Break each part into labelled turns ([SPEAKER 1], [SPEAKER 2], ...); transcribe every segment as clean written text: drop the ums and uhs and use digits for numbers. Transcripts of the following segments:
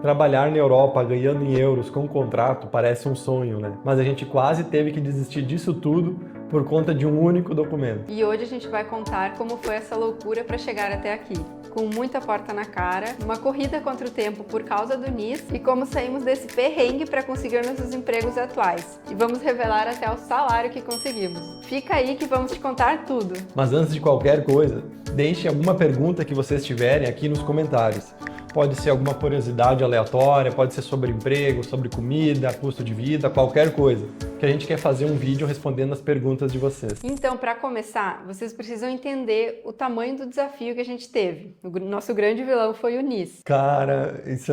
[SPEAKER 1] Trabalhar na Europa ganhando em euros com contrato parece um sonho, né? Mas a gente quase teve que desistir disso tudo por conta de um único documento.
[SPEAKER 2] E hoje a gente vai contar como foi essa loucura para chegar até aqui. Com muita porta na cara, uma corrida contra o tempo por causa do NIS e como saímos desse perrengue para conseguir nossos empregos atuais. E vamos revelar até o salário que conseguimos. Fica aí que vamos te contar tudo.
[SPEAKER 1] Mas antes de qualquer coisa, deixe alguma pergunta que vocês tiverem aqui nos comentários. Pode ser alguma curiosidade aleatória, pode ser sobre emprego, sobre comida, custo de vida, qualquer coisa. Que a gente quer fazer um vídeo respondendo as perguntas de vocês.
[SPEAKER 2] Então, para começar, vocês precisam entender o tamanho do desafio que a gente teve. O nosso grande vilão foi o NIS.
[SPEAKER 1] Cara, isso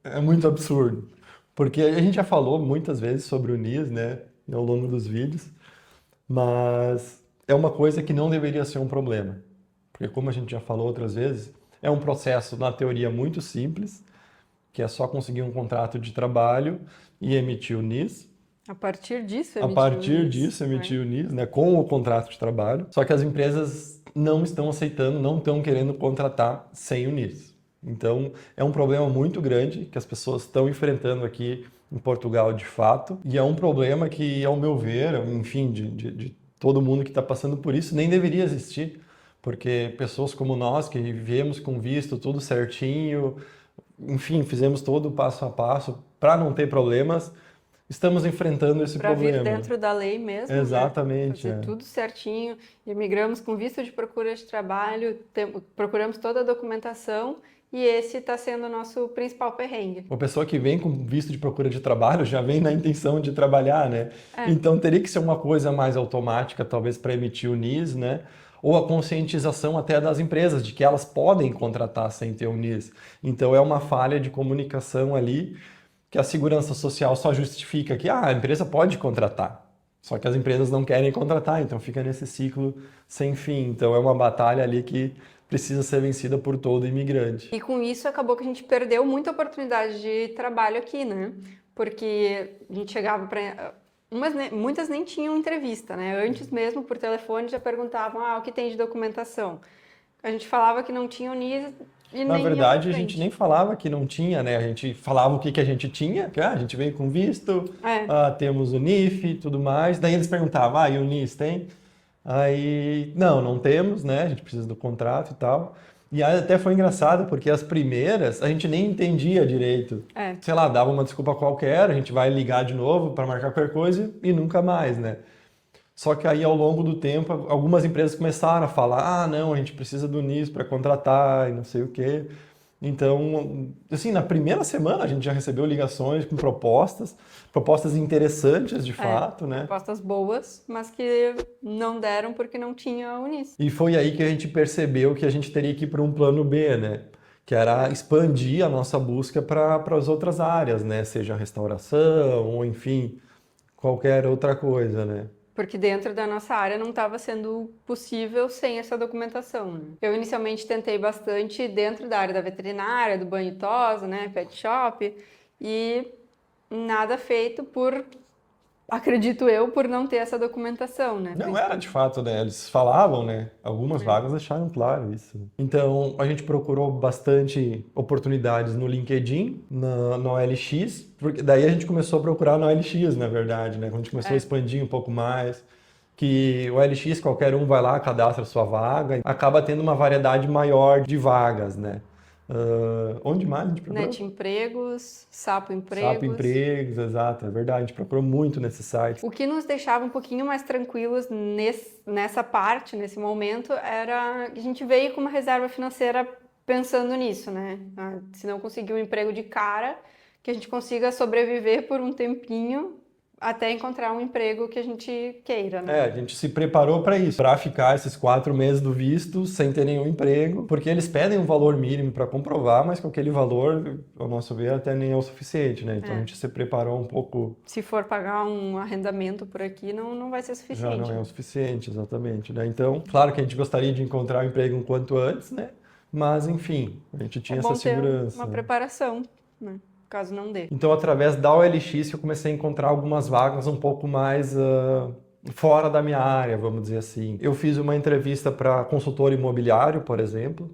[SPEAKER 1] é muito absurdo. Porque a gente já falou muitas vezes sobre o NIS, né, ao longo dos vídeos, mas é uma coisa que não deveria ser um problema. Porque como a gente já falou outras vezes, é um processo, na teoria, muito simples, que é só conseguir um contrato de trabalho e emitir o NIS.
[SPEAKER 2] A partir disso,
[SPEAKER 1] emitir o NIS, né, com o contrato de trabalho. Só que as empresas não estão aceitando, não estão querendo contratar sem o NIS. Então, é um problema muito grande que as pessoas estão enfrentando aqui em Portugal, de fato. E é um problema que, ao meu ver, enfim, de todo mundo que está passando por isso, nem deveria existir. Porque pessoas como nós, que viemos com visto tudo certinho, enfim, fizemos todo o passo a passo para não ter problemas, estamos enfrentando esse problema.
[SPEAKER 2] Para vir dentro da lei mesmo,
[SPEAKER 1] exatamente,
[SPEAKER 2] né? Fazer tudo certinho, imigramos com visto de procura de trabalho, procuramos toda a documentação e esse está sendo o nosso principal perrengue.
[SPEAKER 1] Uma pessoa que vem com visto de procura de trabalho já vem na intenção de trabalhar, né? Então teria que ser uma coisa mais automática, talvez, para emitir o NIS, né? Ou a conscientização até das empresas de que elas podem contratar sem ter o NIS. Então é uma falha de comunicação ali que a segurança social só justifica que a empresa pode contratar. Só que as empresas não querem contratar, então fica nesse ciclo sem fim. Então é uma batalha ali que precisa ser vencida por todo imigrante.
[SPEAKER 2] E com isso acabou que a gente perdeu muita oportunidade de trabalho aqui, né? Porque a gente chegava para... muitas nem tinham entrevista, né? Antes mesmo, por telefone, já perguntavam o que tem de documentação. A gente falava que não tinha o NIS e
[SPEAKER 1] Na
[SPEAKER 2] nem
[SPEAKER 1] verdade, a gente nem falava que não tinha, né? A gente falava o que a gente tinha, que a gente veio com visto, temos o NIF e tudo mais. Daí eles perguntavam, e o NIS tem? Aí, não temos, né? A gente precisa do contrato e tal. E aí até foi engraçado, porque as primeiras a gente nem entendia direito. Sei lá, dava uma desculpa qualquer, a gente vai ligar de novo para marcar qualquer coisa e nunca mais, né? Só que aí ao longo do tempo, algumas empresas começaram a falar, não, a gente precisa do NIS para contratar e não sei o quê. Então, assim, na primeira semana a gente já recebeu ligações com propostas interessantes de fato, né?
[SPEAKER 2] Propostas boas, mas que não deram porque não tinha o NIS.
[SPEAKER 1] E foi aí que a gente percebeu que a gente teria que ir para um plano B, né? Que era expandir a nossa busca para as outras áreas, né? Seja restauração ou, enfim, qualquer outra coisa, né?
[SPEAKER 2] Porque dentro da nossa área não estava sendo possível sem essa documentação, né? Eu inicialmente tentei bastante dentro da área da veterinária, do banho e tosa, né, pet shop, e nada feito por, acredito eu, por não ter essa documentação, né?
[SPEAKER 1] Não era de fato, né? Eles falavam, né? Algumas vagas deixaram claro isso. Então, a gente procurou bastante oportunidades no LinkedIn, na OLX, porque daí a gente começou a procurar na OLX, na verdade, né? Quando a gente começou a expandir um pouco mais, que o OLX, qualquer um vai lá, cadastra sua vaga, acaba tendo uma variedade maior de vagas, né? Onde mais a gente procurou?
[SPEAKER 2] Net Empregos, Sapo Empregos.
[SPEAKER 1] Sapo Empregos, exato, é verdade. A gente procurou muito nesse site.
[SPEAKER 2] O que nos deixava um pouquinho mais tranquilos nessa parte, nesse momento, era que a gente veio com uma reserva financeira pensando nisso, né? Se não conseguir um emprego de cara, que a gente consiga sobreviver por um tempinho até encontrar um emprego que a gente queira, né?
[SPEAKER 1] A gente se preparou para isso, para ficar esses 4 meses do visto sem ter nenhum emprego, porque eles pedem um valor mínimo para comprovar, mas com aquele valor, ao nosso ver, até nem é o suficiente, né? Então a gente se preparou um pouco.
[SPEAKER 2] Se for pagar um arrendamento por aqui, não vai ser suficiente.
[SPEAKER 1] Já não é o suficiente, exatamente, né? Então, claro que a gente gostaria de encontrar um emprego o quanto antes, né? Mas, enfim, a gente tinha essa segurança.
[SPEAKER 2] Uma preparação, né? Caso não dê.
[SPEAKER 1] Então, através da OLX, eu comecei a encontrar algumas vagas um pouco mais fora da minha área, vamos dizer assim. Eu fiz uma entrevista para consultor imobiliário, por exemplo,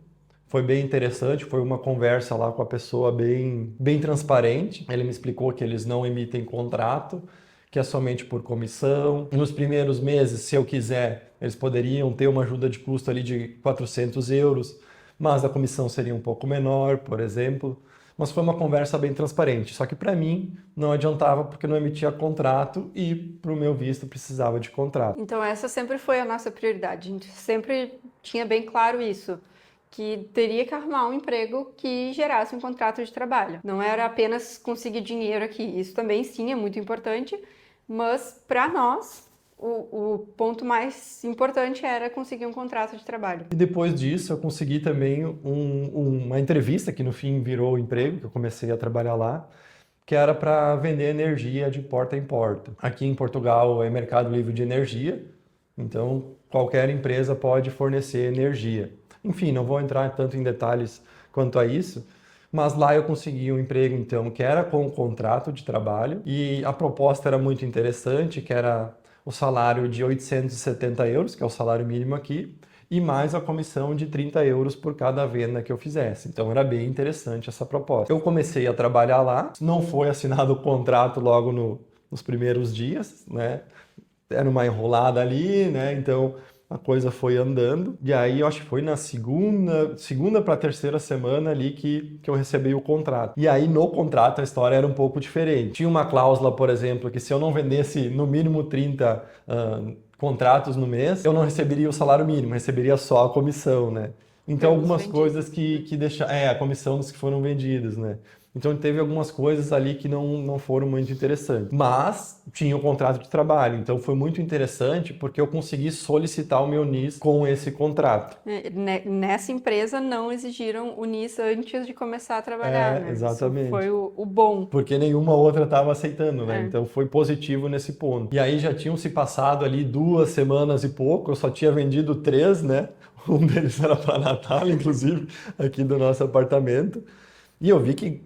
[SPEAKER 1] Foi bem interessante, foi uma conversa lá com a pessoa bem transparente. Ele me explicou que eles não emitem contrato, que é somente por comissão. Nos primeiros meses, se eu quiser, eles poderiam ter uma ajuda de custo ali de 400 euros, mas a comissão seria um pouco menor, por exemplo. Mas foi uma conversa bem transparente. Só que para mim não adiantava porque não emitia contrato e para o meu visto precisava de contrato.
[SPEAKER 2] Então essa sempre foi a nossa prioridade. A gente sempre tinha bem claro isso, que teria que arrumar um emprego que gerasse um contrato de trabalho. Não era apenas conseguir dinheiro aqui. Isso também sim é muito importante, mas para nós o ponto mais importante era conseguir um contrato de trabalho.
[SPEAKER 1] E depois disso eu consegui também uma entrevista que no fim virou o emprego, que eu comecei a trabalhar lá, que era para vender energia de porta em porta. Aqui em Portugal é mercado livre de energia, então qualquer empresa pode fornecer energia. Enfim, não vou entrar tanto em detalhes quanto a isso, mas lá eu consegui um emprego então que era com contrato de trabalho e a proposta era muito interessante, que era o salário de 870 euros, que é o salário mínimo aqui, e mais a comissão de 30 euros por cada venda que eu fizesse. Então era bem interessante essa proposta. Eu comecei a trabalhar lá, não foi assinado o contrato logo nos primeiros dias, né? Era uma enrolada ali, né? Então a coisa foi andando. E aí eu acho que foi na segunda para a terceira semana ali que eu recebi o contrato. E aí no contrato a história era um pouco diferente. Tinha uma cláusula, por exemplo, que se eu não vendesse no mínimo 30 contratos no mês, eu não receberia o salário mínimo, receberia só a comissão, né? Então algumas coisas que deixam... a comissão dos que foram vendidos, né? Então teve algumas coisas ali que não foram muito interessantes. Mas tinha o contrato de trabalho, então foi muito interessante porque eu consegui solicitar o meu NIS com esse contrato.
[SPEAKER 2] Nessa empresa não exigiram o NIS antes de começar a trabalhar, né?
[SPEAKER 1] Exatamente.
[SPEAKER 2] Isso foi o bom.
[SPEAKER 1] Porque nenhuma outra estava aceitando, né? Então foi positivo nesse ponto. E aí já tinham se passado ali 2 semanas e pouco, eu só tinha vendido 3, né? Um deles era para Natal, inclusive, aqui do nosso apartamento. E eu vi que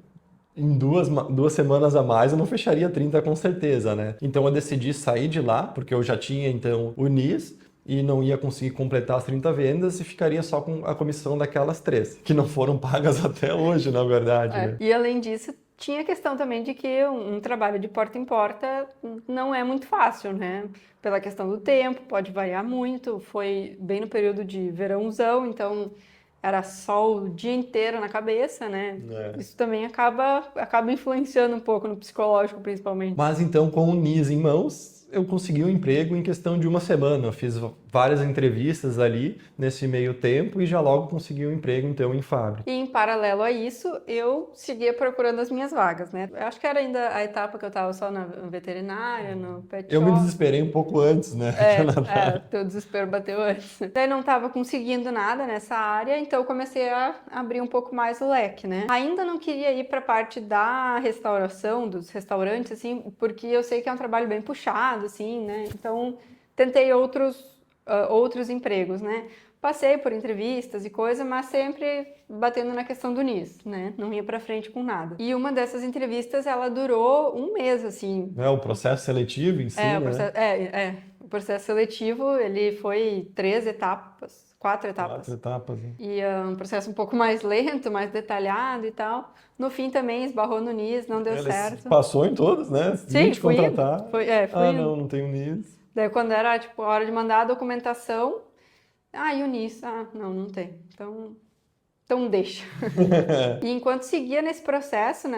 [SPEAKER 1] em 2 semanas a mais eu não fecharia 30 com certeza, né? Então eu decidi sair de lá, porque eu já tinha então o NIS e não ia conseguir completar as 30 vendas e ficaria só com a comissão daquelas 3, que não foram pagas até hoje, na verdade. Né?
[SPEAKER 2] E além disso, tinha a questão também de que um trabalho de porta em porta não é muito fácil, né? Pela questão do tempo, pode variar muito. Foi bem no período de verãozão, então era sol o dia inteiro na cabeça, né? Isso também acaba influenciando um pouco no psicológico, principalmente.
[SPEAKER 1] Mas então, com o NIS em mãos, eu consegui um emprego em questão de 1 semana. Eu fiz várias entrevistas ali nesse meio tempo e já logo consegui um emprego, então, em fábrica.
[SPEAKER 2] E em paralelo a isso, eu seguia procurando as minhas vagas, né? Eu acho que era ainda a etapa que eu estava só na veterinária, no pet shop.
[SPEAKER 1] Eu me desesperei um pouco antes, né?
[SPEAKER 2] Teu desespero bateu antes. Daí não estava conseguindo nada nessa área, então eu comecei a abrir um pouco mais o leque, né? Ainda não queria ir para a parte da restauração, dos restaurantes, assim, porque eu sei que é um trabalho bem puxado, assim, né? Então, tentei outros empregos, né? Passei por entrevistas e coisa, mas sempre batendo na questão do NIS, né? Não ia pra frente com nada. E uma dessas entrevistas, ela durou 1 mês, assim.
[SPEAKER 1] O processo seletivo em si, né?
[SPEAKER 2] O processo seletivo, ele foi 3 etapas, 4 etapas.
[SPEAKER 1] 4 etapas, né?
[SPEAKER 2] E um processo um pouco mais lento, mais detalhado e tal. No fim também esbarrou no NIS, não deu certo.
[SPEAKER 1] Passou em todos, né?
[SPEAKER 2] Sim,
[SPEAKER 1] fui contratar.
[SPEAKER 2] Fui
[SPEAKER 1] não tenho NIS.
[SPEAKER 2] Daí quando era, tipo, a hora de mandar a documentação, e o NIS? Não tem. Então deixa. E enquanto seguia nesse processo,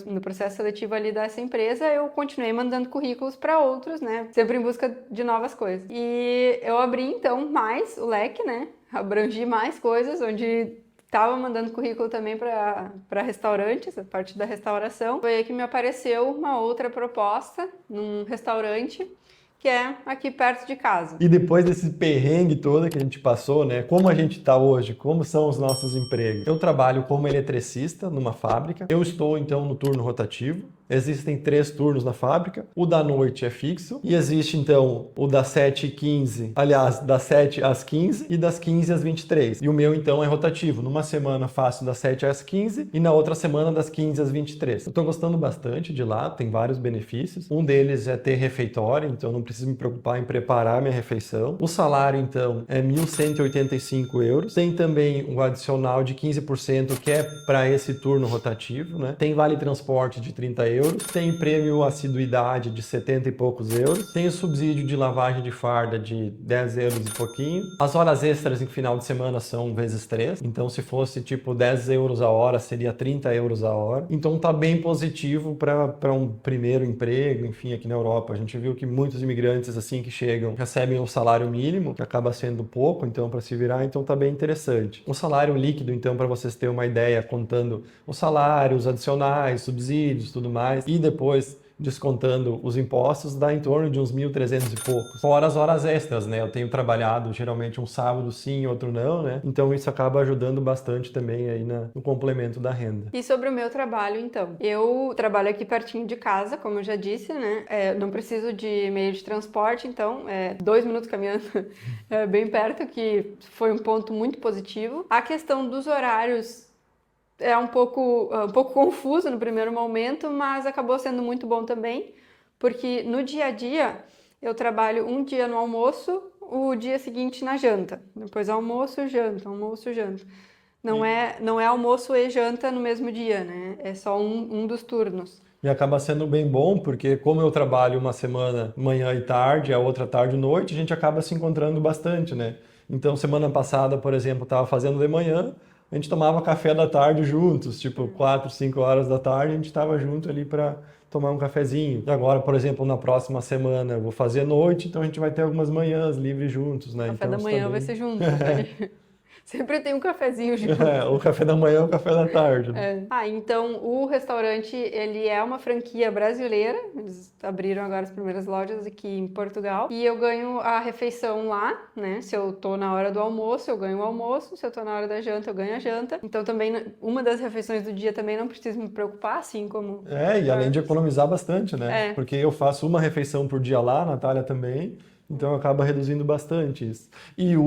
[SPEAKER 2] no processo seletivo ali dessa empresa, eu continuei mandando currículos para outros, né? Sempre em busca de novas coisas. E eu abri, então, mais o leque, né? Abrangi mais coisas, onde estava mandando currículo também para restaurantes, a parte da restauração. Foi aí que me apareceu uma outra proposta num restaurante, que é aqui perto de casa.
[SPEAKER 1] E depois desse perrengue todo que a gente passou, né? Como a gente está hoje? Como são os nossos empregos? Eu trabalho como eletricista numa fábrica. Eu estou, então, no turno rotativo. Existem 3 turnos na fábrica, o da noite é fixo, e existe então o das 7h15, aliás, das 7 às 15 e das 15 às 23. E o meu então é rotativo, numa semana faço das 7 às 15 e na outra semana das 15 às 23. Eu tô gostando bastante de lá, tem vários benefícios. Um deles é ter refeitório, então não preciso me preocupar em preparar minha refeição. O salário então é 1.185 euros. Tem também um adicional de 15% que é para esse turno rotativo, né? Tem vale transporte de 30 euros, tem prêmio assiduidade de 70 e poucos euros, tem o subsídio de lavagem de farda de 10 euros e pouquinho. As horas extras em final de semana são vezes 3, então se fosse tipo 10 euros a hora, seria 30 euros a hora. Então tá bem positivo para um primeiro emprego, enfim, aqui na Europa. A gente viu que muitos imigrantes assim que chegam recebem o salário mínimo, que acaba sendo pouco, então para se virar, então tá bem interessante. O salário líquido, então, para vocês terem uma ideia, contando os salários adicionais, subsídios, tudo mais, e depois descontando os impostos, dá em torno de uns 1.300 e poucos. Fora as horas extras, né? Eu tenho trabalhado geralmente um sábado sim, outro não, né? Então isso acaba ajudando bastante também aí no complemento da renda.
[SPEAKER 2] E sobre o meu trabalho, então? Eu trabalho aqui pertinho de casa, como eu já disse, né? Não preciso de meio de transporte, então 2 minutos caminhando bem perto, que foi um ponto muito positivo. A questão dos horários é um pouco confuso no primeiro momento, mas acabou sendo muito bom também, porque no dia a dia eu trabalho um dia no almoço, o dia seguinte na janta. Depois almoço, janta, almoço, janta. Não é almoço e janta no mesmo dia, né? É só um dos turnos.
[SPEAKER 1] E acaba sendo bem bom, porque como eu trabalho uma semana manhã e tarde, a outra tarde e noite, a gente acaba se encontrando bastante, né? Então, semana passada, por exemplo, eu estava fazendo de manhã, a gente tomava café da tarde juntos, tipo 4, 5 horas da tarde, a gente estava junto ali para tomar um cafezinho. E agora, por exemplo, na próxima semana eu vou fazer noite, então a gente vai ter algumas manhãs livres juntos, né?
[SPEAKER 2] Café
[SPEAKER 1] então,
[SPEAKER 2] da manhã vai ser junto. Sempre tem um cafezinho junto.
[SPEAKER 1] O café da manhã é o café da tarde. Né?
[SPEAKER 2] Então o restaurante, ele é uma franquia brasileira. Eles abriram agora as primeiras lojas aqui em Portugal. E eu ganho a refeição lá, né? Se eu tô na hora do almoço, eu ganho o almoço. Se eu tô na hora da janta, eu ganho a janta. Então também, uma das refeições do dia também não preciso me preocupar, assim como...
[SPEAKER 1] E além de economizar bastante, né? Porque eu faço uma refeição por dia lá, a Natália também. Então acaba reduzindo bastante isso. E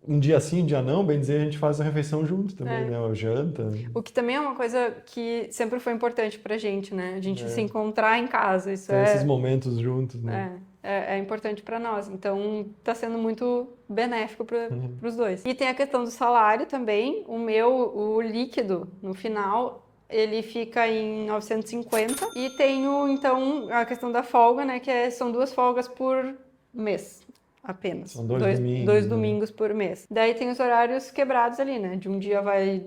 [SPEAKER 1] um dia sim, um dia não, bem dizer, a gente faz a refeição junto também, né? A janta.
[SPEAKER 2] O que também é uma coisa que sempre foi importante pra gente, né? A gente se encontrar em casa. Isso
[SPEAKER 1] esses momentos juntos, né?
[SPEAKER 2] É importante pra nós. Então, tá sendo muito benéfico pros dois. E tem a questão do salário também. O líquido, no final, ele fica em 950. E tenho, então, a questão da folga, né? Que são 2 folgas por mês. Apenas.
[SPEAKER 1] São 2 domingos.
[SPEAKER 2] 2 domingos por mês. Daí tem os horários quebrados ali, né? De um dia vai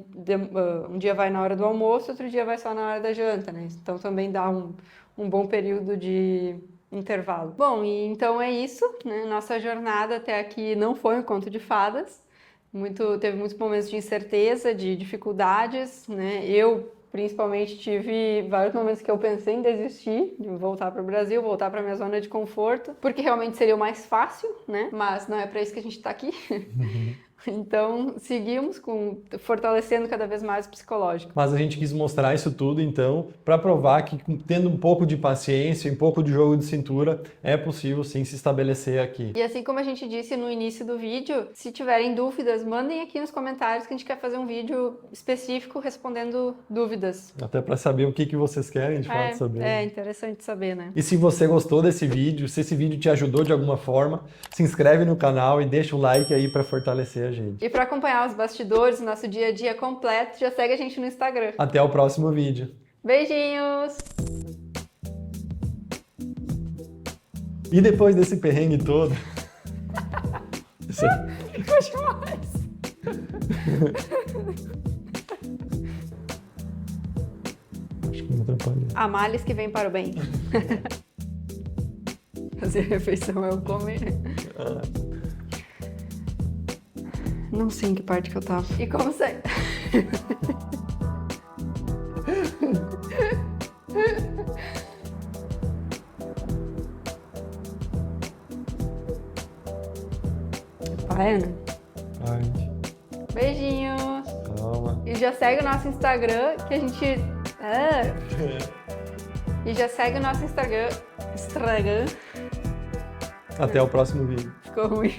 [SPEAKER 2] na hora do almoço, outro dia vai só na hora da janta, né? Então também dá um bom período de intervalo. Bom, e então é isso, né? Nossa jornada até aqui não foi um conto de fadas. Teve muitos momentos de incerteza, de dificuldades, né? Eu principalmente tive vários momentos que eu pensei em desistir, de voltar para o Brasil, voltar para minha zona de conforto, porque realmente seria o mais fácil, né? Mas não é para isso que a gente está aqui. Então, seguimos fortalecendo cada vez mais o psicológico.
[SPEAKER 1] Mas a gente quis mostrar isso tudo, então, para provar que tendo um pouco de paciência, um pouco de jogo de cintura, é possível sim se estabelecer aqui.
[SPEAKER 2] E assim como a gente disse no início do vídeo, se tiverem dúvidas, mandem aqui nos comentários que a gente quer fazer um vídeo específico respondendo dúvidas.
[SPEAKER 1] Até para saber o que vocês querem de fato saber.
[SPEAKER 2] É interessante saber, né?
[SPEAKER 1] E se você gostou desse vídeo, se esse vídeo te ajudou de alguma forma, se inscreve no canal e deixa o like aí para fortalecer a gente.
[SPEAKER 2] E para acompanhar os bastidores, nosso dia a dia completo, já segue a gente no Instagram.
[SPEAKER 1] Até o próximo vídeo.
[SPEAKER 2] Beijinhos!
[SPEAKER 1] E depois desse perrengue todo...
[SPEAKER 2] Puxa mais!
[SPEAKER 1] Acho que me atrapalhei.
[SPEAKER 2] Há males que vêm para o bem. Fazer refeição é o comer. Não sei em que parte que eu tava. E como sai? Vai, Ana. Beijinhos.
[SPEAKER 1] Calma.
[SPEAKER 2] E já segue o nosso Instagram que a gente... E já segue o nosso Instagram.
[SPEAKER 1] Até o próximo vídeo.
[SPEAKER 2] Ficou ruim.